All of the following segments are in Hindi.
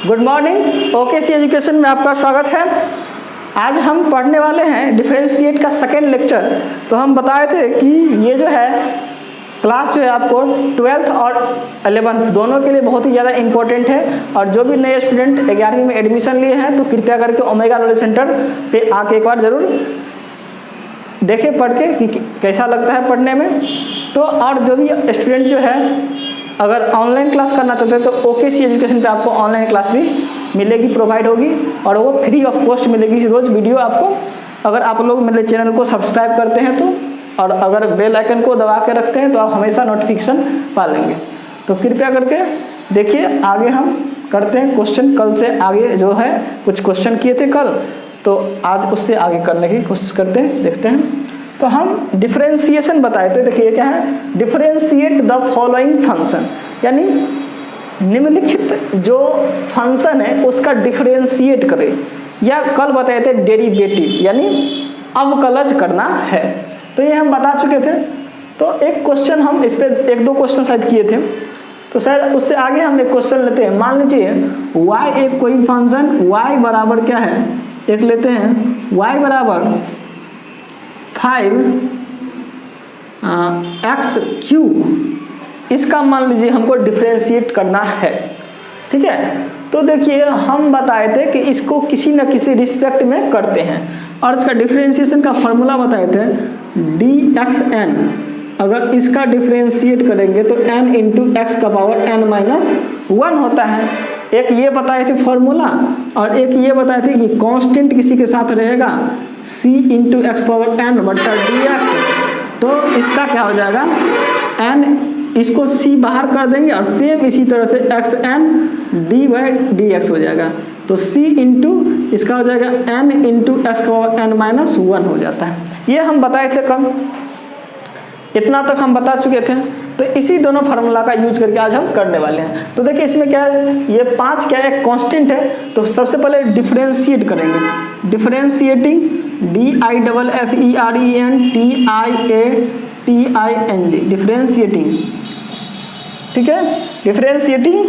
गुड मॉर्निंग, ओकेसी एजुकेशन में आपका स्वागत है। आज हम पढ़ने वाले हैं डिफरेंशिएट का सेकेंड लेक्चर। तो हम बताए थे कि ये जो है क्लास जो है आपको 12th और 11th दोनों के लिए बहुत ही ज़्यादा इंपॉर्टेंट है। और जो भी नए स्टूडेंट 11वीं में एडमिशन लिए हैं तो कृपया करके ओमेगा नॉलेज सेंटर पे आके एक बार ज़रूर देखें पढ़ के कि कैसा लगता है पढ़ने में। तो और जो भी स्टूडेंट जो है अगर ऑनलाइन क्लास करना चाहते हैं तो ओकेसी एजुकेशन पे आपको ऑनलाइन क्लास भी मिलेगी, प्रोवाइड होगी और वो फ्री ऑफ कॉस्ट मिलेगी रोज़ वीडियो आपको। अगर आप लोग मेरे चैनल को सब्सक्राइब करते हैं तो, और अगर बेल आइकन को दबा के रखते हैं तो आप हमेशा नोटिफिकेशन पा लेंगे। तो कृपया करके देखिए, आगे हम करते हैं क्वेश्चन। कल से आगे जो है कुछ क्वेश्चन किए थे कल, तो आज उससे आगे करने की कोशिश करते हैं, देखते हैं। तो हम डिफरेंशिएशन बताए थे। देखिए क्या है, डिफरेंशिएट द फॉलोइंग फंक्शन, यानी निम्नलिखित जो फंक्शन है उसका डिफरेंशिएट करें, या कल बताए थे डेरिवेटिव यानी अवकलज करना है। तो ये हम बता चुके थे। तो एक क्वेश्चन हम इस पर एक दो क्वेश्चन शायद किए थे, तो शायद उससे आगे हम एक क्वेश्चन लेते हैं। मान लीजिए y एक कोई फंक्शन y बराबर क्या है, एक लेते हैं y बराबर 5x³। इसका मान लीजिए हमको डिफरेंशिएट करना है, ठीक है। तो देखिए हम बताए थे कि इसको किसी न किसी रिस्पेक्ट में करते हैं, और इसका डिफरेंशिएशन का फॉर्मूला बताए थे dxn। अगर इसका डिफरेंशिएट करेंगे तो n इंटू एक्स का पावर n-1 होता है। एक ये बताए थे फॉर्मूला, और एक ये बताए थे कि कांस्टेंट किसी के साथ रहेगा c into x power n बट्टा dx। तो इसका क्या हो जाएगा, n इसको c बाहर कर देंगे और सेम इसी तरह से xn d/dx हो जाएगा। तो c इंटू इसका हो जाएगा n into x power n-1 हो जाता है। ये हम बताए थे कल, इतना तक हम बता चुके थे। तो इसी दोनों फार्मूला का यूज करके आज हम करने वाले हैं। तो देखिए इसमें क्या है, ये 5 क्या है, कांस्टेंट है। तो सबसे पहले डिफरेंशिएट करेंगे, डिफरेंशिएटिंग DIFFERENTIATING, डिफरेंशिएटिंग, ठीक है। Differentiating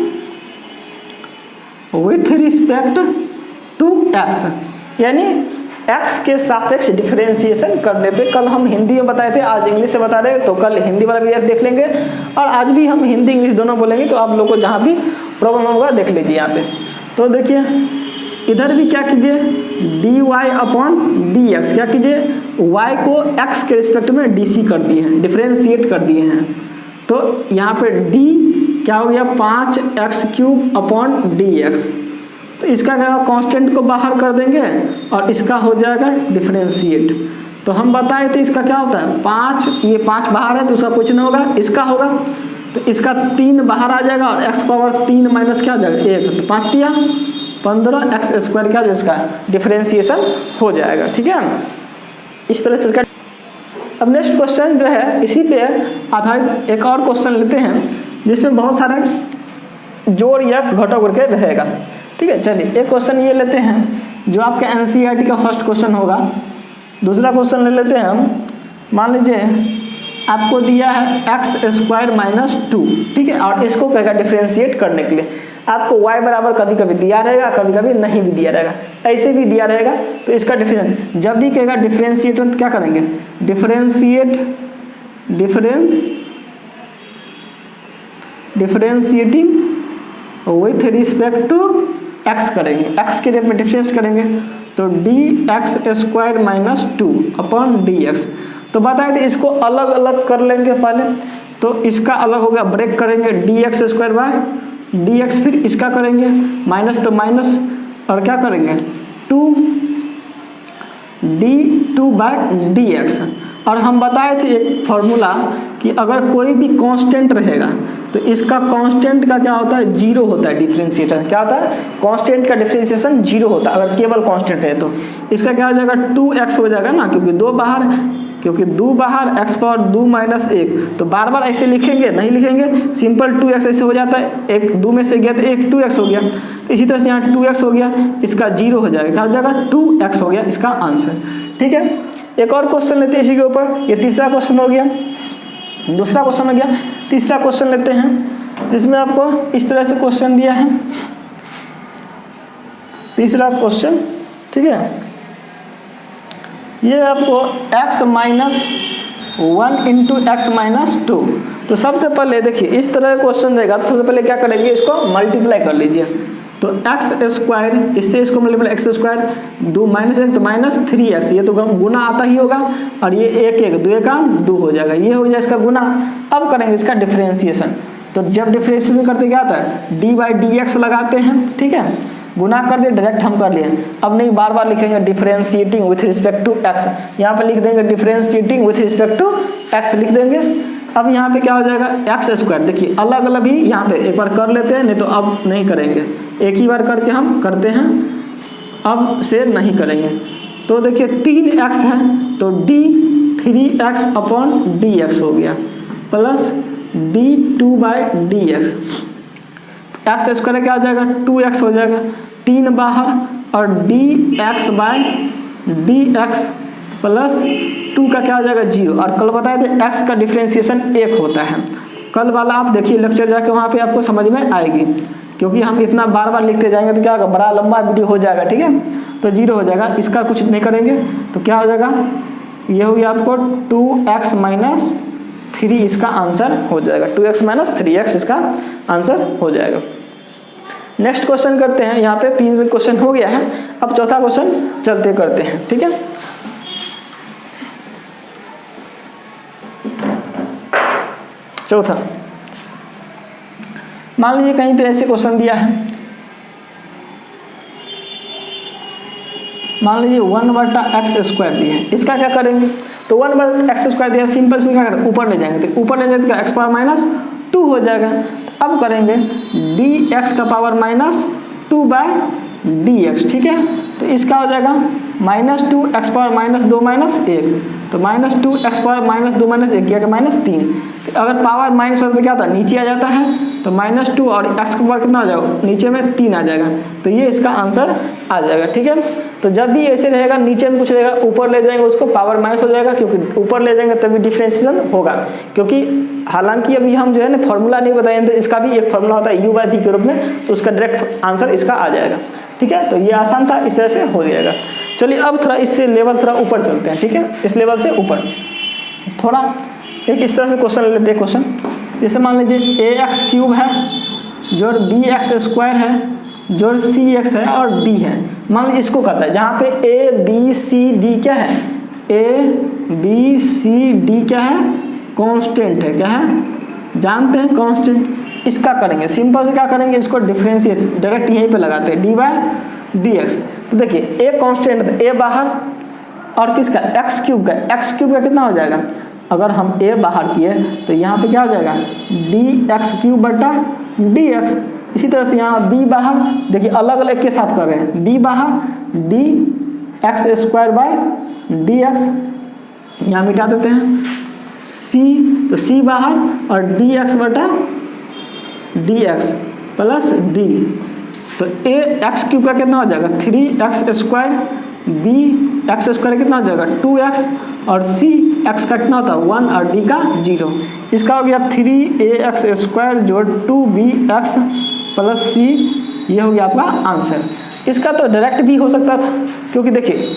with respect to x, यानी x के सापेक्ष डिफरेंशिएशन करने पे। कल हम हिंदी में बताए थे, आज इंग्लिश से बता रहे हैं, तो कल हिंदी वाला भी देख लेंगे, और आज भी हम हिंदी इंग्लिश दोनों बोलेंगे। तो आप लोग को जहाँ भी प्रॉब्लम होगा देख लीजिए यहाँ पे। तो देखिए इधर भी क्या कीजिए, dy/dx, क्या कीजिए y को x के रिस्पेक्ट में dc कर दिए हैं, डिफरेंशिएट कर दिए हैं। तो यहाँ पे d क्या हो गया, 5x³ तो इसका क्या कांस्टेंट को बाहर कर देंगे और इसका हो जाएगा डिफरेंशिएट। तो हम बताए थे इसका क्या होता है, 5, ये 5 बाहर है तो उसका कुछ नहीं होगा, इसका होगा। तो इसका 3 बाहर आ जाएगा और x पावर 3 माइनस क्या हो जाएगा 1, तो 5 दिया 15x² क्या इसका डिफरेंशिएशन हो जाएगा, ठीक है। इस तरह से इसका। अब नेक्स्ट क्वेश्चन जो है इसी पे आधारित एक और क्वेश्चन लेते हैं, जिसमें बहुत सारे जोड़ या घटाव करके रहेगा, ठीक है। चलिए एक क्वेश्चन ये लेते हैं जो आपका एनसीईआरटी का फर्स्ट क्वेश्चन होगा। दूसरा क्वेश्चन ले लेते हैं हम। मान लीजिए आपको दिया है x² - 2, ठीक है, और इसको कहेगा डिफरेंशिएट करने के लिए। आपको y बराबर कभी कभी दिया रहेगा, कभी कभी नहीं भी दिया रहेगा, ऐसे भी दिया रहेगा। तो इसका डिफरेंस जब भी कहेगा डिफरेंशिएट तो क्या करेंगे, differentiating with respect to x करेंगे, x के रेट में डिफरेंस करेंगे। तो dx² - 2/dx। तो बताए थे इसको अलग अलग कर लेंगे पहले। तो इसका अलग हो गया, ब्रेक करेंगे dx²/dx, फिर इसका करेंगे माइनस, तो माइनस और क्या करेंगे 2d/dx। और हम बताए थे एक फॉर्मूला कि अगर कोई भी कांस्टेंट रहेगा तो इसका कांस्टेंट का क्या होता है, 0 होता है डिफरेंशिएशन। क्या होता है, कांस्टेंट का डिफरेंशिएशन 0 होता है अगर केवल कांस्टेंट है। तो इसका क्या हो जाएगा 2x हो जाएगा ना, क्योंकि 2 बाहर, क्योंकि 2 बाहर x पावर 2 माइनस 1। तो बार बार ऐसे लिखेंगे नहीं लिखेंगे, सिंपल 2x ऐसे हो जाता है, एक 2 में से गया तो एक 2x हो गया। तो इसी तरह से यहाँ 2x हो गया, इसका 0 हो जाएगा, क्या हो जाएगा 2x हो गया इसका आंसर, ठीक है। एक और क्वेश्चन लेते हैं इसी के ऊपर। ये तीसरा क्वेश्चन हो गया, दूसरा क्वेश्चन हो गया। तीसरा क्वेश्चन लेते हैं जिसमें आपको इस तरह से क्वेश्चन दिया है तीसरा क्वेश्चन, ठीक है, ये आपको x minus 1 into x minus 2। तो सबसे पहले देखिए इस तरह का क्वेश्चन रहेगा तो सबसे पहले क्या करेंगे, इसको मल्टीप्लाई कर लीजिए। तो एक्स स्क्वायर, इससे इसको मल्टीप्लाई एक्स स्क्वायर 2 माइनस 1 तो माइनस 3x, ये तो गुना आता ही होगा, और ये 1 2 का 2 हो जाएगा, ये हो जाएगा इसका गुना। अब करेंगे इसका डिफरेंशिएशन। तो जब डिफरेंशिएशन करते क्या आता है, डी बाई डी एक्स लगाते हैं, ठीक है, गुना कर दिए, डायरेक्ट हम कर लिए। अब नहीं बार बार लिखेंगे differentiating with respect to x, यहाँ पे लिख देंगे differentiating with respect to x लिख देंगे। अब यहाँ पे क्या हो जाएगा, एक्स स्क्वायर, देखिए अलग अलग ही यहाँ पे एक बार कर लेते हैं, नहीं तो अब नहीं करेंगे, एक ही बार करके हम करते हैं, अब से नहीं करेंगे। तो देखिए 3x है तो d 3x अपॉन dx हो गया, plus d2 by D x. X square क्या हो जाएगा, 2x हो जाएगा, 3 बाहर, और dx बाय dx प्लस 2 का क्या हो जाएगा 0। और कल बताए थे x का डिफरेंशिएशन 1 होता है, कल वाला आप देखिए लेक्चर जाके वहाँ पे आपको समझ में आएगी, क्योंकि हम इतना बार बार लिखते जाएंगे तो क्या होगा, बड़ा लंबा वीडियो हो जाएगा, ठीक है। तो 0 हो जाएगा, इसका कुछ नहीं करेंगे तो क्या हो जाएगा, ये हो गया आपको 2x माइनस 3 इसका आंसर हो जाएगा, 2x माइनस 3x इसका आंसर हो जाएगा। नेक्स्ट क्वेश्चन करते हैं, यहाँ पे 3 क्वेश्चन हो गया है, अब चौथा क्वेश्चन चलते करते हैं, ठीक है। चौथा, मान लीजिए कहीं पे ऐसे क्वेश्चन दिया है, मान लीजिए 1/x स्क्वायर दिया है, इसका क्या करेंगे, तो 1/x स्क्वायर दिया, सिंपल से क्या करें, ऊपर ले जाएंगे, तो ऊपर ले जाएंगे तो x पावर माइनस 2 हो जाएगा। तो अब करेंगे dx का पावर माइनस 2 बाई dx, ठीक है, तो इसका हो जाएगा minus 2 x power minus 2 minus 1, तो minus 2 x power minus 2 minus 1 क्या माइनस 3। तो अगर पावर माइनस होता तो क्या होता है, नीचे आ जाता है, तो माइनस 2 और x का पावर कितना आ जाएगा, नीचे में 3 आ जाएगा, तो ये इसका आंसर आ जाएगा, ठीक है। तो जब भी ऐसे रहेगा, नीचे में कुछ रहेगा, ऊपर ले जाएंगे उसको पावर माइनस हो जाएगा, क्योंकि ऊपर ले जाएंगे तभी डिफरेंशिएशन होगा, क्योंकि हालांकि अभी हम जो है ना फॉर्मूला नहीं बताएंगे, तो इसका भी एक फॉर्मूला होता है u/v के रूप में, तो उसका डायरेक्ट आंसर इसका आ जाएगा, ठीक है। तो ये आसान था, इस तरह से हो जाएगा। चलिए अब थोड़ा इससे लेवल थोड़ा ऊपर चलते हैं, ठीक है, इस लेवल से ऊपर थोड़ा एक इस तरह से क्वेश्चन ले लेते हैं। क्वेश्चन जैसे मान लीजिए ax क्यूब है, जोड़ bx स्क्वायर है, जोड़ cx है, और d है। मान लीजिए इसको कहता है, जहाँ पे a b c d क्या है, a b c d क्या है, कांस्टेंट है, क्या है जानते हैं, कांस्टेंट। इसका करेंगे सिंपल से क्या करेंगे, इसको डिफरेंशिएट डायरेक्ट यहीं पे लगाते हैं, डी बाई डी एक्स। तो देखिए a कांस्टेंट, a बाहर, और किसका x क्यूब का, x क्यूब का कितना हो जाएगा, अगर हम a बाहर किए तो यहाँ पे क्या हो जाएगा dx क्यूब बटा dx। इसी तरह से यहाँ b बाहर, देखिए अलग अलग के साथ कर रहे हैं, b बाहर dx स्क्वायर बाय dx, यहाँ मिटा देते हैं, c तो c बाहर, और dx बटा dx प्लस d। तो a x क्यूब का कितना हो जाएगा 3x square, b x square कितना हो जाएगा 2x, और c x का कितना होता है 1 और d का 0। इसका हो गया 3ax स्क्वायर जोड़ 2bx प्लस c, ये हो गया आपका आंसर। इसका तो डायरेक्ट भी हो सकता था, क्योंकि देखिए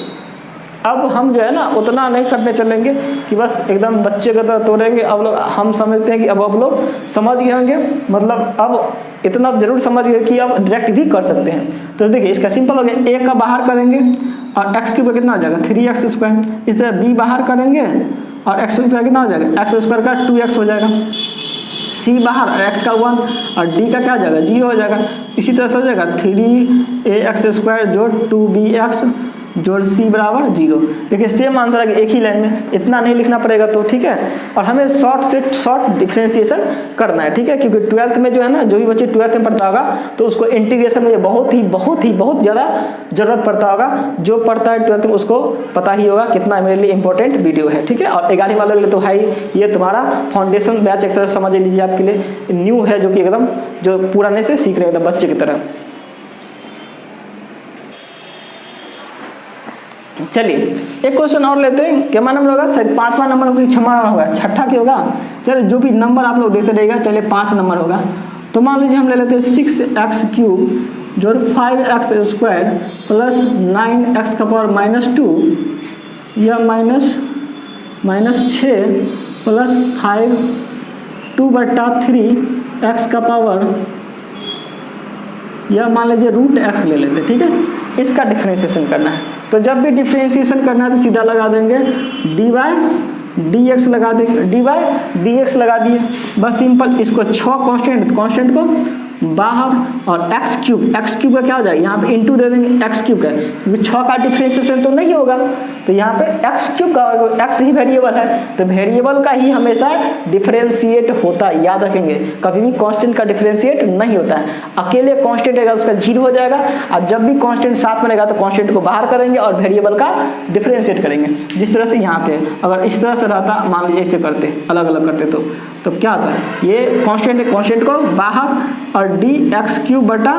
अब हम जो है ना उतना नहीं करने चलेंगे कि बस एकदम बच्चे का तरह तोड़ेंगे। अब लोग हम समझते हैं कि अब लोग समझ गए होंगे, मतलब अब इतना जरूर समझ गए कि अब डायरेक्ट भी कर सकते हैं। तो देखिए इसका सिंपल हो गया, a का बाहर करेंगे और x क्यूब कितना हो जाएगा 3x स्क्वायर, इस तरह b बाहर करेंगे और x स्क्वायर कितना हो जाएगा, x स्क्वायर का 2x हो जाएगा, c बाहर और x का 1 और d का क्या हो जाएगा 0 हो जाएगा। इसी तरह से हो जाएगा 3ax स्क्वायर जोड़ 2bx जोड़ c बराबर 0। देखिए सेम आंसर है एक ही लाइन में, इतना नहीं लिखना पड़ेगा, तो ठीक है। और हमें शॉर्ट डिफरेंशिएशन करना है, ठीक है, क्योंकि 12th में जो है ना, जो भी बच्चे 12th में पढ़ता होगा तो उसको इंटीग्रेशन में बहुत ज़्यादा ज़रूरत पड़ता होगा। जो पढ़ता है 12th में उसको पता ही होगा कितना मेरे लिए इंपॉर्टेंट वीडियो है, ठीक है। और 11वीं वाले के लिए तो भाई ये तुम्हारा फाउंडेशन बैच एक तरह समझ लीजिए, आपके लिए न्यू है, जो कि एकदम जो पुराने से सीख रहे हैं एकदम बच्चे की तरह। चलिए एक क्वेश्चन और लेते हैं, क्या नंबर होगा, शायद 5वां नंबर होगा, 6वां होगा, छठा क्या होगा, चलिए जो भी नंबर आप लोग देखते रहेगा, चलिए 5 नंबर होगा। तो मान लीजिए हम ले लेते हैं 6x क्यूब जो 5x स्क्वायर प्लस 9x का पावर -2 या माइनस 6 प्लस 5 2/3 x का पावर या मान लीजिए √x ले लेते हैं, ठीक है। इसका डिफ्रेंशिएशन करना है, तो जब भी डिफ्रेंशिएशन करना है तो सीधा लगा देंगे dy/dx लगा देंगे, dy/dx लगा दिए, बस सिंपल। इसको 6 कांस्टेंट को बाहर और x क्यूब का क्या हो जाएगा, यहाँ पे इंटू दे देंगे x क्यूब का, क्योंकि 6 का डिफ्रेंशिएशन तो नहीं होगा, तो यहाँ पे x क्यूब का, x ही वेरिएबल है, तो वेरिएबल का ही हमेशा डिफ्रेंशिएट होता है, याद रखेंगे। कभी भी कांस्टेंट का डिफ्रेंशिएट नहीं होता है। अकेले कांस्टेंट रहेगा उसका 0 हो जाएगा, और जब भी कांस्टेंट साथ में रहेगा तो कांस्टेंट को बाहर करेंगे और वेरिएबल का डिफ्रेंशिएट करेंगे। जिस तरह से यहाँ पे अगर इस तरह से रहता, मान लीजिए ऐसे करते, अलग अलग करते, तो क्या होता है, ये कांस्टेंट को बाहर और dx क्यूब बटा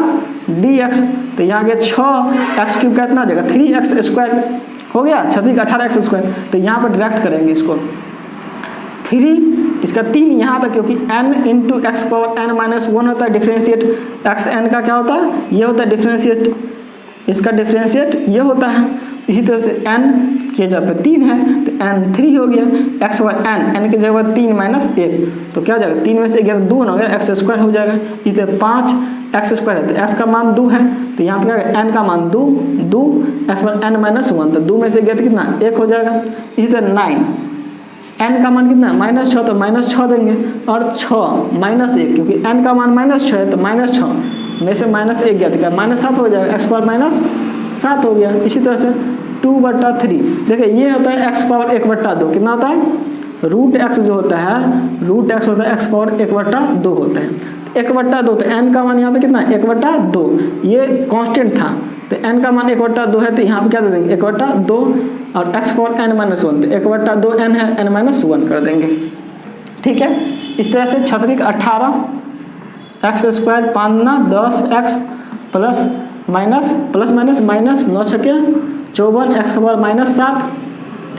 dx, तो यहाँ के 6x क्यूब का इतना हो जाएगा 3x स्क्वायर हो गया, 18x स्क्वायर। तो यहाँ पर डायरेक्ट करेंगे इसको 3, इसका 3 यहाँ तक, क्योंकि n into x power n-1 होता है डिफ्रेंशिएट। x n का क्या होता है, ये होता है डिफ्रेंशिएट, इसका डिफ्रेंशिएट ये होता है। इसी तरह से n की जगह पर 3 है तो n3 हो गया, x बाय n की जगह 3 माइनस 1, तो क्या हो जाएगा, 3 में से 1 2 हो गया, x स्क्वायर हो जाएगा। इसे 5x स्क्वायर है तो x का मान 2 है, तो यहाँ पे क्या n का मान 2 x बाय n-1, तो 2 में से 1 कितना 1 हो जाएगा। इसी तरह 9 n का मान कितना -6, तो -6 देंगे, और 6 माइनस 1, क्योंकि n का मान -6 है तो -6 में से -1 गया तो क्या -7 हो जाएगा, x पावर -7 हो गया। इसी तरह से 2/3, देखिए ये होता है x पावर 1/2, कितना होता है, √x जो होता है, √x होता है x पावर 1/2 होता है, 1/2, तो n का मान यहाँ पे कितना 1/2, ये कांस्टेंट था, तो n का मान 1/2 है, तो यहाँ पे क्या दे देंगे 1/2, और x पावर n-1, तो 1/2 n है, n-1 कर देंगे, ठीक है। इस तरह से 18x square 5 10x plus minus 9 छके 54 x का पावर -7,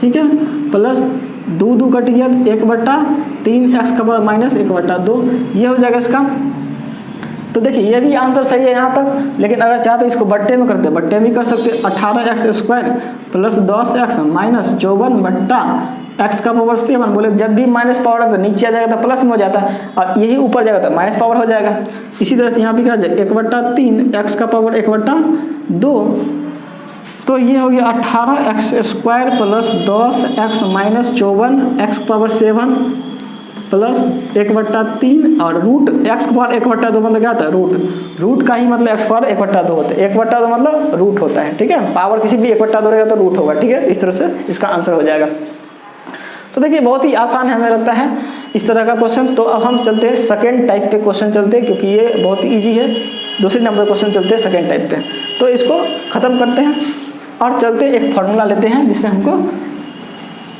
ठीक है, प्लस 2 कट गया 1/3 x का पावर -1/2, ये हो जाएगा इसका। तो देखिए ये भी आंसर सही है यहाँ तक, लेकिन अगर चाहते इसको बट्टे में करते, बट्टे में कर सकते, 18x square plus 10x minus 54 x का पावर 7, बोले जब भी माइनस पावर है तो नीचे आ जाएगा तो प्लस में हो जाता है, और यही ऊपर जाएगा तो माइनस पावर हो जाएगा। इसी तरह से यहाँ भी क्या हो जाएगा 1/3 x का पावर 1/2, तो ये हो गया 18x square plus 10x minus 54 x power 7 plus 1/3, और √x का पावर 1/2 मतलब क्या होता है, रूट का ही मतलब x पावर 1/2 होता है, 1/2 मतलब रूट होता है, ठीक है। पावर किसी भी 1/2 रहेगा तो रूट होगा, ठीक है। इस तरह से इसका आंसर हो जाएगा। तो देखिए बहुत ही आसान है, हमें लगता है इस तरह का क्वेश्चन। तो अब हम चलते हैं सेकेंड टाइप पे क्वेश्चन चलते हैं, क्योंकि ये बहुत ही ईजी है। दूसरे नंबर क्वेश्चन चलते हैं सेकेंड टाइप पे, तो इसको ख़त्म करते हैं और चलते हैं, एक फार्मूला लेते हैं, जिससे हमको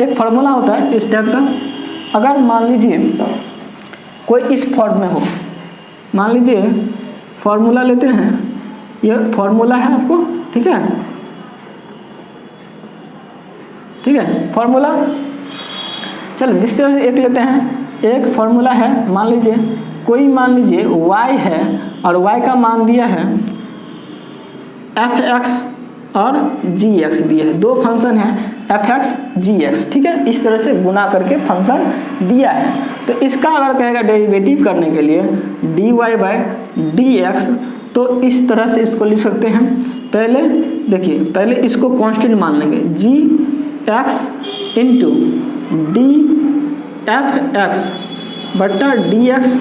एक फार्मूला होता है इस टाइप का। अगर मान लीजिए कोई इस फॉर्म में हो, मान लीजिए फार्मूला लेते हैं, ये फार्मूला है आपको, ठीक है, फार्मूला। चलो जिससे एक लेते हैं, एक फार्मूला है, मान लीजिए y है और y का मान दिया है f(x) और gx दिया है, दो फंक्शन है f(x) gx, ठीक है। इस तरह से गुना करके फंक्शन दिया है, तो इसका अगर कहेगा डेरिवेटिव करने के लिए dy/dx, तो इस तरह से इसको लिख सकते हैं। पहले देखिए, पहले इसको कांस्टेंट मान लेंगे, gx इंटू df(x) बटा dx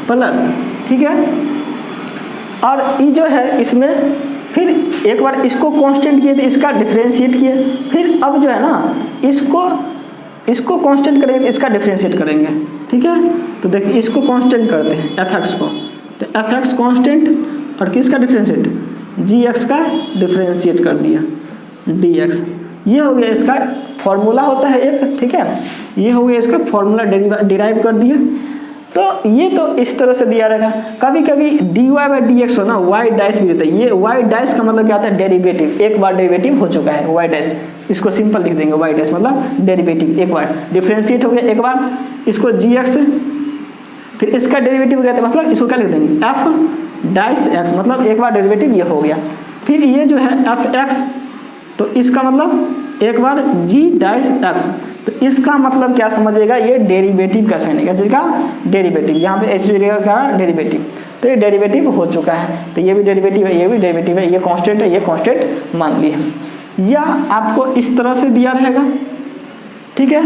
प्लस, ठीक है। और ये जो है इसमें फिर एक बार इसको कांस्टेंट किए थे, इसका डिफरेंशिएट किए, फिर अब जो है ना इसको कांस्टेंट करेंगे तो इसका डिफरेंशिएट करेंगे, ठीक है। तो देखिए इसको कांस्टेंट करते हैं f(x) को, तो f(x) कांस्टेंट और किसका डिफरेंशिएट, gx का डिफरेंशिएट कर दिया dx। ये हो गया इसका फॉर्मूला होता है एक, ठीक है, ये हो गया इसका फॉर्मूला डिराइव कर दिया। तो ये तो इस तरह से दिया रहेगा। कभी कभी dy/dx हो ना y डैश भी देता है, ये y डैश का मतलब क्या होता है, डेरिवेटिव, एक बार डेरिवेटिव हो चुका है y डैश, इसको सिंपल लिख देंगे y डैश मतलब डेरिवेटिव, एक बार डिफरेंशिएट हो गया, एक बार इसको gx, फिर इसका डेरिवेटिव कहते हैं, मतलब इसको क्या लिख देंगे f डाइस एक्स, मतलब एक बार डेरिवेटिव ये हो गया। फिर ये जो है एफ एक्स, तो इसका मतलब एक बार जी डाइस एक्स, तो इसका मतलब क्या समझिएगा, ये डेरिवेटिव का साइन है, क्या चीज़ का डेरिवेटिव, यहाँ पे एच का डेरिवेटिव, तो ये डेरिवेटिव हो चुका है। तो ये भी डेरिवेटिव है, ये भी डेरिवेटिव है, ये कांस्टेंट है, ये कांस्टेंट मान लिया। या आपको इस तरह से दिया रहेगा, ठीक है,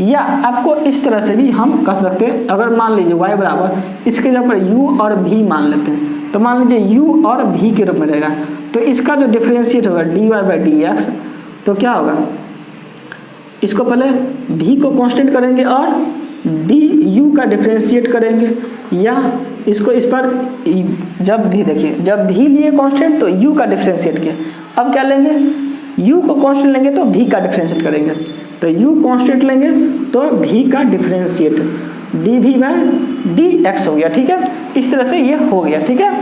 या आपको इस तरह से भी हम कह सकते हैं। अगर मान लीजिए y बराबर इसके जगह पर u और v मान लेते हैं, तो मान लीजिए u और v के रूप में रहेगा, तो इसका जो डिफरेंशिएट होगा dy/dx, तो क्या होगा, इसको पहले v को कांस्टेंट करेंगे और du का डिफरेंशिएट करेंगे, या इसको इस पर जब भी देखिए, जब v लिए कांस्टेंट तो u का डिफरेंशिएट किया। अब क्या लेंगे, u को कांस्टेंट लेंगे तो v का डिफरेंशिएट करेंगे, तो u कांस्टेंट लेंगे तो v का डिफरेंशिएट dv/dx हो गया, ठीक है। इस तरह से ये हो गया, ठीक है।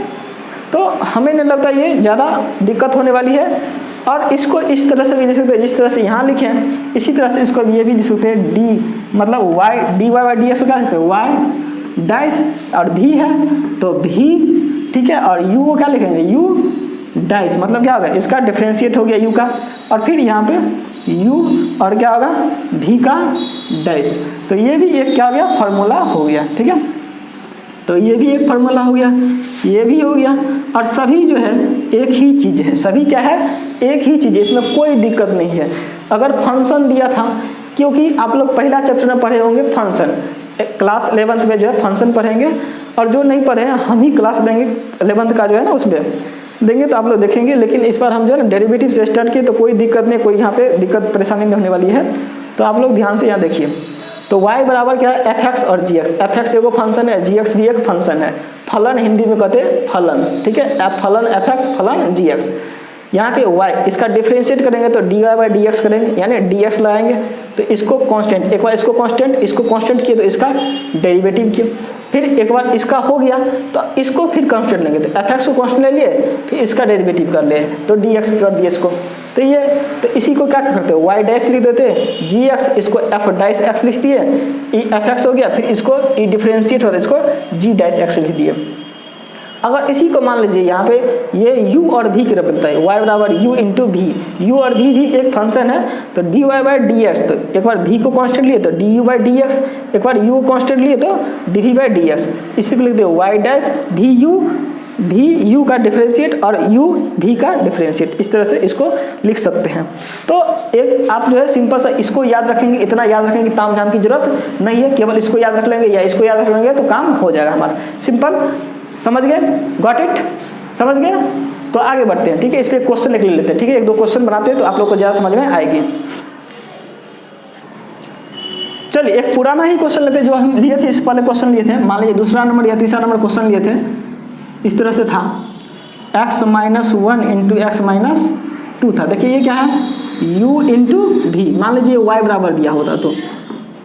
तो हमें नहीं लगता ये ज़्यादा दिक्कत होने वाली है। और इसको इस तरह से भी लिख सकते हैं, जिस तरह से यहाँ लिखे हैं इसी तरह से इसको ये भी लिख सकते हैं, d मतलब y dy/dx को क्या लिखते हैं, y डाइस, और v है तो v, ठीक है, और u को क्या लिखेंगे, u डाइस, मतलब क्या होगा, इसका डिफरेंशिएट हो गया u का, और फिर यहाँ पे u और क्या होगा v का डाइस। तो ये भी एक क्या हो गया, फार्मूला हो गया, ठीक है। तो ये भी एक फार्मूला हो गया, ये भी हो गया, और सभी जो है एक ही चीज़ है, सभी क्या है, एक ही चीज़ है, इसमें कोई दिक्कत नहीं है। अगर फंक्शन दिया था, क्योंकि आप लोग पहला चैप्टर में पढ़े होंगे फंक्शन, क्लास 11th में जो है फंक्शन पढ़ेंगे, और जो नहीं पढ़े हैं हम ही क्लास देंगे 11th का जो है ना उसमें देंगे, तो आप लोग देखेंगे। लेकिन इस बार हम जो है ना डेरिवेटिव से स्टार्ट किए, तो कोई दिक्कत नहीं, कोई यहाँ पे दिक्कत परेशानी नहीं होने वाली है। तो आप लोग ध्यान से यहाँ देखिए, तो y बराबर क्या है, एफ एक्स और जी एक्स, एफ एक्स एगो फंक्शन है, जी एक्स भी एक फंक्शन है, फलन हिंदी में कहते हैं फलन, ठीक है, फलन एफ एक्स फलन जी एक्स। यहाँ के y इसका डिफरेंशिएट करेंगे तो dy/dx करेंगे, यानी dx लगाएंगे, तो इसको कांस्टेंट, एक बार इसको कांस्टेंट किए तो इसका डेरिवेटिव किए, फिर एक बार इसका हो गया तो इसको फिर कांस्टेंट लेंगे, तो एफ एक्स को कांस्टेंट ले लिए, फिर इसका डेरिवेटिव कर लिए तो dx कर दिए इसको। तो ये, तो इसी को क्या करते हैं, y डैश लिख देते, जी एक्स, इसको एफ डैश एक्स लिख दिए, ई एफ एक्स हो गया, फिर इसको ई डिफरेंशिएट होता है, इसको जी डैश एक्स लिख दिए। अगर इसी को मान लीजिए यहाँ पे ये u और v की तरफ बनता है, y बराबर u इंटू वी, u और v भी एक फंक्शन है, तो dy/dx, तो एक बार v को कांस्टेंट लिए तो du/dx, एक बार u को कांस्टेंट लिए तो dv/dx, इसी को लिख दे y डैश v u का डिफरेंशिएट और u v का डिफरेंशिएट, इस तरह से इसको लिख सकते हैं। तो एक आप जो है सिंपल सा इसको याद रखेंगे, इतना याद रखेंगे, ताम झाम की जरूरत नहीं है, केवल इसको याद रख लेंगे या इसको याद रख लेंगे तो काम हो जाएगा हमारा, सिंपल। समझ गए, गॉट इट, समझ गए। तो आगे बढ़ते हैं, ठीक है, इस पर क्वेश्चन निकल लेते हैं, ठीक है, एक दो क्वेश्चन बनाते हैं तो आप लोग को ज़्यादा समझ में आएगी। चलिए एक पुराना ही क्वेश्चन लेते हैं जो हम लिए थे, इस वाले क्वेश्चन लिए थे, मान लीजिए दूसरा नंबर या तीसरा नंबर क्वेश्चन लिए थे, इस तरह से था, x-1 इंटू x-2 था। देखिए ये क्या है, u इंटू भी, मान लीजिए y बराबर दिया होता तो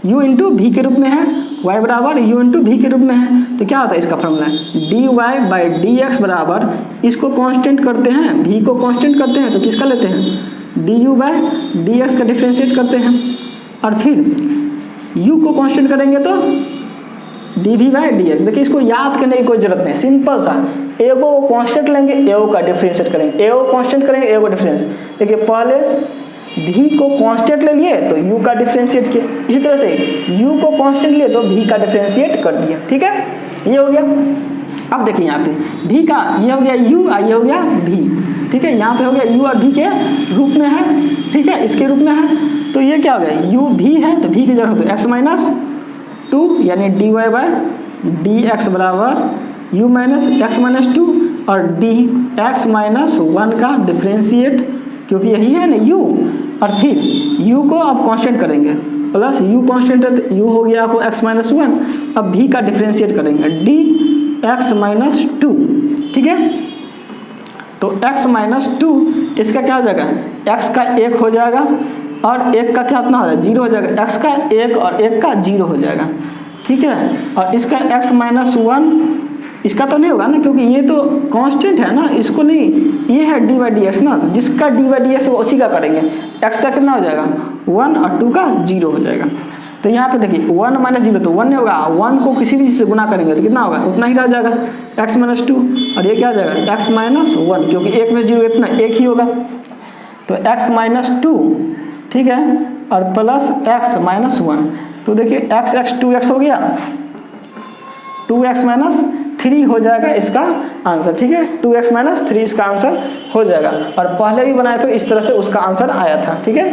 u इंटू भी के रूप में है, y बराबर u इंटू भी के रूप में है, तो क्या होता है इसका फॉर्मूला है dy/dx बराबर, इसको कांस्टेंट करते हैं, v को कांस्टेंट करते हैं तो किसका लेते हैं, du/dx का डिफरेंशिएट करते हैं, और फिर u को कांस्टेंट करेंगे तो dv/dx। देखिए इसको याद करने की कोई जरूरत नहीं, सिंपल सा, एगो को कांस्टेंट लेंगे, एगो का डिफरेंशिएट करेंगे, एगो कांस्टेंट करेंगे, एगो डिफरेंशिएट। देखिए पहले v को कांस्टेंट ले लिए तो u का डिफरेंशिएट किए, इसी तरह से u को कांस्टेंट लिए तो v का डिफरेंशिएट कर दिया, ठीक है, ये हो गया। अब देखिए यहाँ पे v का ये हो गया u और ये हो गया v, ठीक है, यहाँ पे हो गया u और v के रूप में है, ठीक है, इसके रूप में है, तो ये क्या हो गया, u v है तो v की जगह तो x-2 यानी dy/dx बराबर u-x-2 और dx-1 का डिफरेंशिएट, क्योंकि यही है ना u, और फिर u को आप कांस्टेंट करेंगे, प्लस u कांस्टेंट है तो u हो गया आपको x-1, अब v का डिफरेंशिएट करेंगे dx-2, ठीक है। तो x-2 इसका क्या हो जाएगा, x का 1 हो जाएगा और 1 का क्या इतना हो जाएगा, 0 हो जाएगा, x का 1 और 1 का 0 हो जाएगा, ठीक है। और इसका x-1 इसका तो नहीं होगा ना, क्योंकि ये तो कांस्टेंट है ना, इसको नहीं, ये है dy/dx ना, जिसका dy/dx वो उसी का करेंगे, x का कितना हो जाएगा 1 और 2 का 0 हो जाएगा। तो यहाँ पे देखिए 1 माइनस 0 तो 1 नहीं होगा, 1 को किसी भी चीज़ से गुना करेंगे तो कितना होगा, उतना ही रह जाएगा x माइनस 2, और ये क्या आ जाएगा x माइनस 1, क्योंकि 1 में 0 इतना एक ही होगा, तो x माइनस 2, ठीक है, और प्लस x माइनस 1, तो देखिए x 2x हो गया, 2x माइनस 3 हो जाएगा इसका आंसर, ठीक है, 2x माइनस 3 इसका आंसर हो जाएगा। और पहले भी बनाए तो इस तरह से उसका आंसर आया था, ठीक है।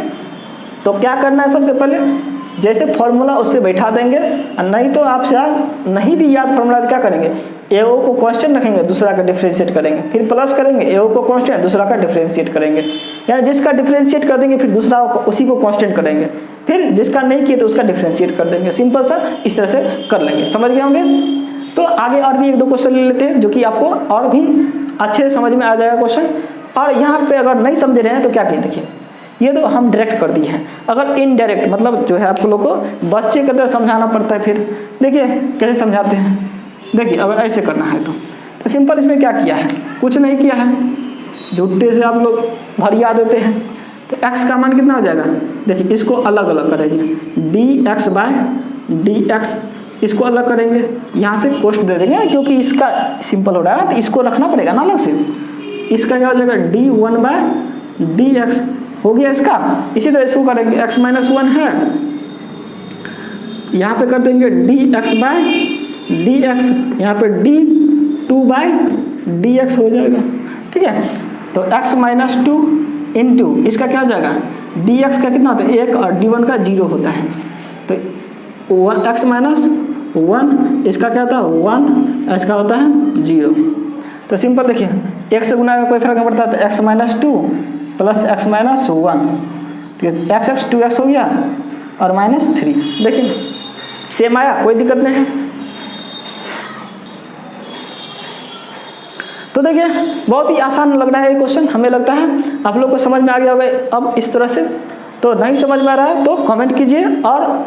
तो क्या करना है, सबसे पहले जैसे फॉर्मूला उस पर बैठा देंगे, और नहीं तो आपसे नहीं भी याद फॉर्मूला तो क्या करेंगे, एओ को कांस्टेंट रखेंगे, दूसरा का डिफरेंशिएट करेंगे, फिर प्लस करेंगे, एओ को कांस्टेंट, दूसरा का डिफरेंशिएट करेंगे, यानी जिसका डिफरेंशिएट कर देंगे फिर दूसरा उसी को कांस्टेंट करेंगे, फिर जिसका नहीं किया तो उसका डिफरेंशिएट कर देंगे। सिंपल सा इस तरह से कर लेंगे, समझ गए होंगे। तो आगे और भी 1-2 क्वेश्चन ले लेते हैं जो कि आपको और भी अच्छे से समझ में आ जाएगा क्वेश्चन। और यहाँ पे अगर नहीं समझ रहे हैं तो क्या किए, देखिए ये तो हम डायरेक्ट कर दिए हैं, अगर इनडायरेक्ट मतलब जो है आप लोग को बच्चे की तरह समझाना पड़ता है, फिर देखिए कैसे समझाते हैं। देखिए अगर ऐसे करना है तो सिंपल इसमें क्या किया है, कुछ नहीं किया है, झुट्टे से आप लोग भरिया देते हैं। तो x का मान कितना हो जाएगा, देखिए इसको अलग अलग करेंगे, dx बाय dx, इसको अलग करेंगे, यहाँ से कोष्ट दे देंगे क्योंकि इसका सिंपल हो रहा है तो इसको रखना पड़ेगा ना अलग से। इसका क्या हो जाएगा, d1 बाय dx हो गया इसका। इसी तरह इसको करेंगे, x माइनस 1 है, यहाँ पे कर देंगे dx बाय dx, यहाँ पे d2 बाय dx हो जाएगा, ठीक है। तो x माइनस 2 इंटू इसका क्या हो जाएगा, dx का कितना होता है 1 और d1 का 0 होता है, तो x माइनस 1 इसका क्या होता है 1, इसका होता है 0। तो सिंपल देखिए x से गुना का कोई फर्क नहीं पड़ता, तो x minus 2 plus x minus 1, तो x 2x हो गया और माइनस 3, देखिए सेम आया, कोई दिक्कत नहीं है। तो देखिए बहुत ही आसान लग रहा है ये क्वेश्चन, हमें लगता है आप लोग को समझ में आ गया होगा अब इस तरह से। तो नहीं समझ में आ रहा है तो कमेंट कीजिए, और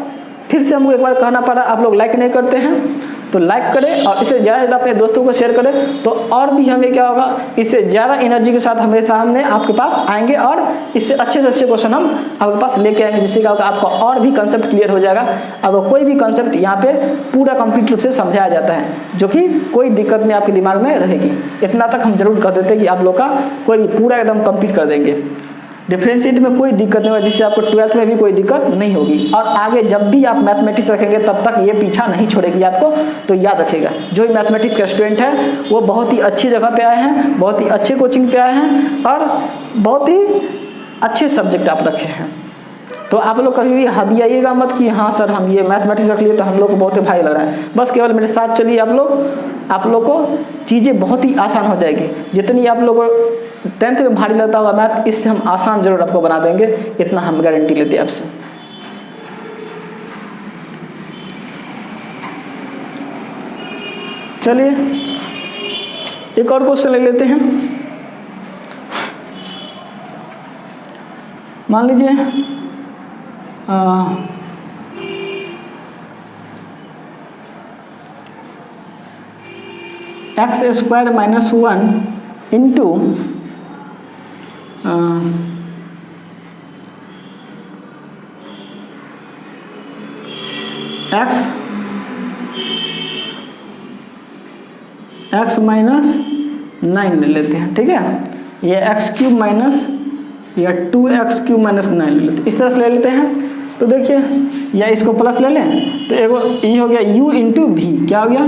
फिर से हमको एक बार कहना पड़ा आप लोग लाइक नहीं करते हैं तो लाइक करें, और इसे ज़्यादा से ज़्यादा अपने दोस्तों को शेयर करें, तो और भी हमें क्या होगा, इससे ज़्यादा एनर्जी के साथ हमेशा हमने आपके पास आएंगे और इससे अच्छे से अच्छे क्वेश्चन हम आपके पास लेके आएंगे, जिससे क्या होगा आपका और भी कंसेप्ट क्लियर हो जाएगा। अगर कोई भी कंसेप्ट यहाँ पे पूरा कंप्लीट रूप से समझाया जाता है जो कि कोई दिक्कत नहीं आपके दिमाग में रहेगी, इतना तक हम जरूर कर देते हैं कि आप लोग का कोई भी पूरा एकदम कंप्लीट कर देंगे। डिफरेंशिएट में कोई दिक्कत नहीं होगा, जिससे आपको 12th में भी कोई दिक्कत नहीं होगी, और आगे जब भी आप मैथमेटिक्स रखेंगे तब तक ये पीछा नहीं छोड़ेगी आपको। तो याद रखिएगा जो भी मैथमेटिक्स का स्टूडेंट है वो बहुत ही अच्छी जगह पे आए हैं, बहुत ही अच्छे कोचिंग पे आए हैं, और बहुत ही अच्छे सब्जेक्ट आप रखे हैं। तो आप लोग कभी भी हदियाइएगा मत कि हाँ सर हम ये मैथमेटिक्स रख लिए तो हम लोग को बहुत ही भारी लग रहा है। बस केवल मेरे साथ चलिए, आप लोग को चीज़ें बहुत ही आसान हो जाएगी। जितनी आप लोग को 10th में भारी लगता होगा मैथ, इससे हम आसान जरूर आपको बना देंगे, इतना हम गारंटी लेते हैं आपसे। चलिए एक और क्वेश्चन ले लेते हैं। मान लीजिए x square minus 1 into x minus 9 ले लेते हैं, ठीक है। ये एक्स क्यूब माइनस या 2x क्यूब माइनस 9 ले लेते हैं, इस तरह से ले लेते हैं। तो देखिए या इसको प्लस ले लें तो एगो ये हो गया u इंटू वी, क्या हो गया,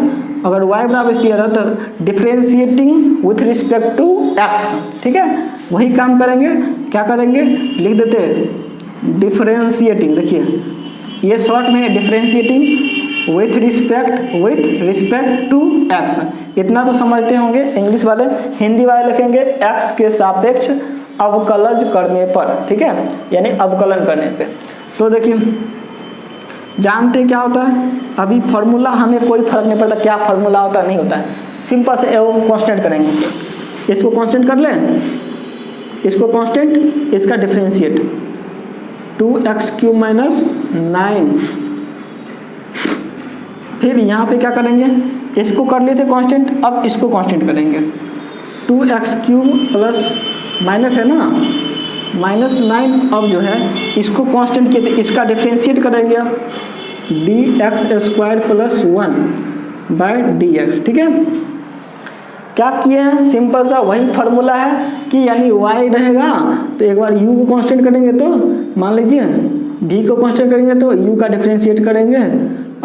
अगर y बराबर दिया था तो differentiating with respect to x, ठीक है। वही काम करेंगे, क्या करेंगे, लिख देते हैं डिफरेंशिएटिंग, देखिए ये शॉर्ट में differentiating with respect to x, इतना तो समझते होंगे। इंग्लिश वाले, हिंदी वाले लिखेंगे x के सापेक्ष अवकलज करने पर, ठीक है, यानी अवकलन करने पे। तो देखिए जानते क्या होता है, अभी फार्मूला हमें कोई फर्क नहीं पड़ता क्या फार्मूला होता है नहीं होता है, सिंपल से एवं कांस्टेंट करेंगे, इसको कांस्टेंट कर लें, इसको कांस्टेंट, इसका डिफरेंशिएट 2x क्यूब माइनस 9, फिर यहाँ पे क्या करेंगे, इसको कर लेते कांस्टेंट, अब इसको कांस्टेंट करेंगे 2x क्यूब प्लस माइनस है ना माइनस 9, अब जो है इसको कांस्टेंट किए थे, इसका डिफरेंशिएट करेंगे, अब dx² प्लस 1/dx। ठीक है, क्या किए हैं, सिंपल सा वही फार्मूला है कि यानी y रहेगा तो एक बार u को कांस्टेंट करेंगे तो मान लीजिए v को कांस्टेंट करेंगे तो u का डिफरेंशिएट करेंगे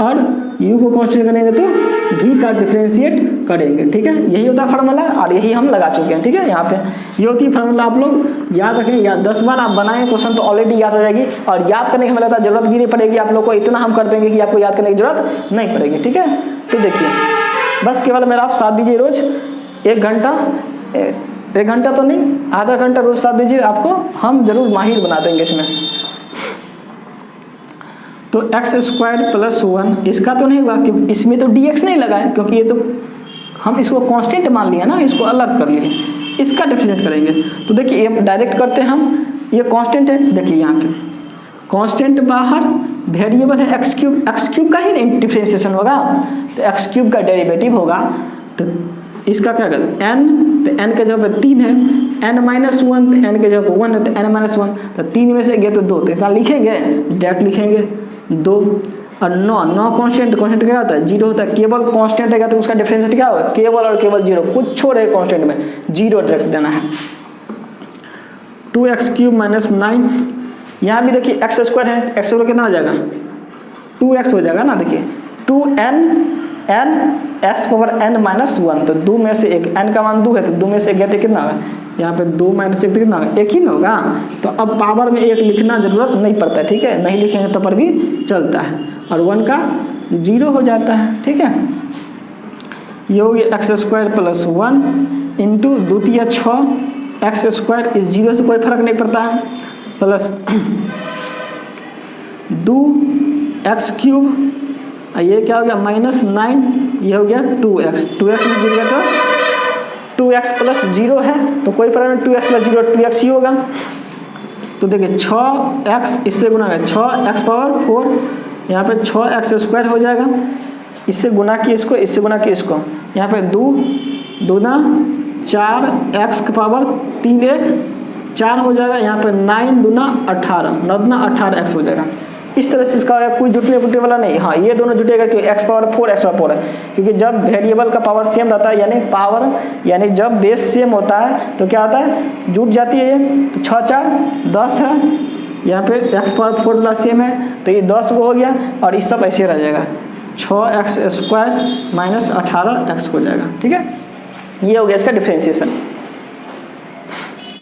और u को कांस्टेंट करेंगे तो v का डिफरेंशिएट करेंगे। ठीक है, यही होता है फार्मूला और यही हम लगा चुके हैं। ठीक है, यहाँ पे ये होती है फार्मूला, आप लोग याद रखें, या 10 बार आप बनाएं क्वेश्चन तो ऑलरेडी याद हो जाएगी और याद करने की हमें लगता है जरूरत भी नहीं पड़ेगी आप लोग को, इतना हम कर देंगे कि आपको याद करने की जरूरत नहीं पड़ेगी। ठीक है, तो देखिए बस केवल मेरा आप साथ दीजिए रोज 1 घंटा, 1 घंटा तो नहीं आधा घंटा रोज साथ दीजिए, आपको हम जरूर माहिर बना देंगे इसमें। तो x² प्लस 1 इसका तो नहीं हुआ क्योंकि इसमें तो dx नहीं लगा है, क्योंकि ये तो हम इसको कांस्टेंट मान लिया ना, इसको अलग कर लिए, इसका डिफरेंशिएट करेंगे। तो देखिए ये डायरेक्ट करते हैं हम, ये कांस्टेंट है, देखिए यहाँ पे कांस्टेंट बाहर, वेरिएबल है x³ का ही डिफरेंशिएशन होगा तो x³ का डेरिवेटिव होगा। तो इसका क्या करें n, तो n के जगह 3 है, n-1 तो n के जगह 1 है तो n-1, तो 3 में से गए तो 2, तो इतना लिखेंगे डायरेक्ट लिखेंगे 2 और 9 कांस्टेंट क्या होता है 0 होता है, केवल कांस्टेंट रहेगा तो उसका डिफरेंशिएट क्या होगा केवल और केवल 0, कुछ छोड़े कांस्टेंट में 0 डायरेक्ट देना है। 2x³ माइनस 9, यहाँ भी देखिए x² है, x² कितना हो जाएगा 2x हो जाएगा ना, देखिए 2n s पावर n-1, तो 2 में से 1, n का मान 2 है तो 2 में से 1 गए कितना होगा, यहाँ पे 2 माइनस 1 कितना होगा 1 ही ना होगा। तो अब पावर में 1 लिखना जरूरत नहीं पड़ता है। ठीक है, नहीं लिखेंगे तो पर भी चलता है और 1 का 0 हो जाता है। ठीक है, ये हो गया x² प्लस 1 इंटू 2 × 6 x², इस 0 से कोई फर्क नहीं पड़ता है, प्लस 2x³ ये क्या हो गया -9, ये हो गया 2x में 0 तो 2x प्लस 0 है तो कोई फर्क नहीं, 2x प्लस 0 2x ही होगा। तो देखिए 6x इससे गुना है 6x पावर 4, यहाँ पे 6x² हो जाएगा, इससे गुना किए इसको, इससे गुना किए इसको, यहाँ पे 2 दूना 4x पावर 3 1 4 हो जाएगा, यहाँ पे 9 दूना 18 9 दूना 18x हो जाएगा। इस तरह से इसका कोई जुटने फुटने वाला नहीं, हाँ ये दोनों जुटेगा क्योंकि x पावर 4 x पावर 4 है, क्योंकि जब वेरिएबल का पावर सेम रहता है यानी पावर यानी जब बेस सेम होता है तो क्या होता है जुट जाती है ये, तो 6 4 10 है, यहाँ पे x पावर 4 प्लस सेम है तो ये 10 को हो गया और इस सब ऐसे रह जाएगा 6x² माइनस 18x हो जाएगा। ठीक है, ये हो गया इसका डिफ्रेंशिएशन।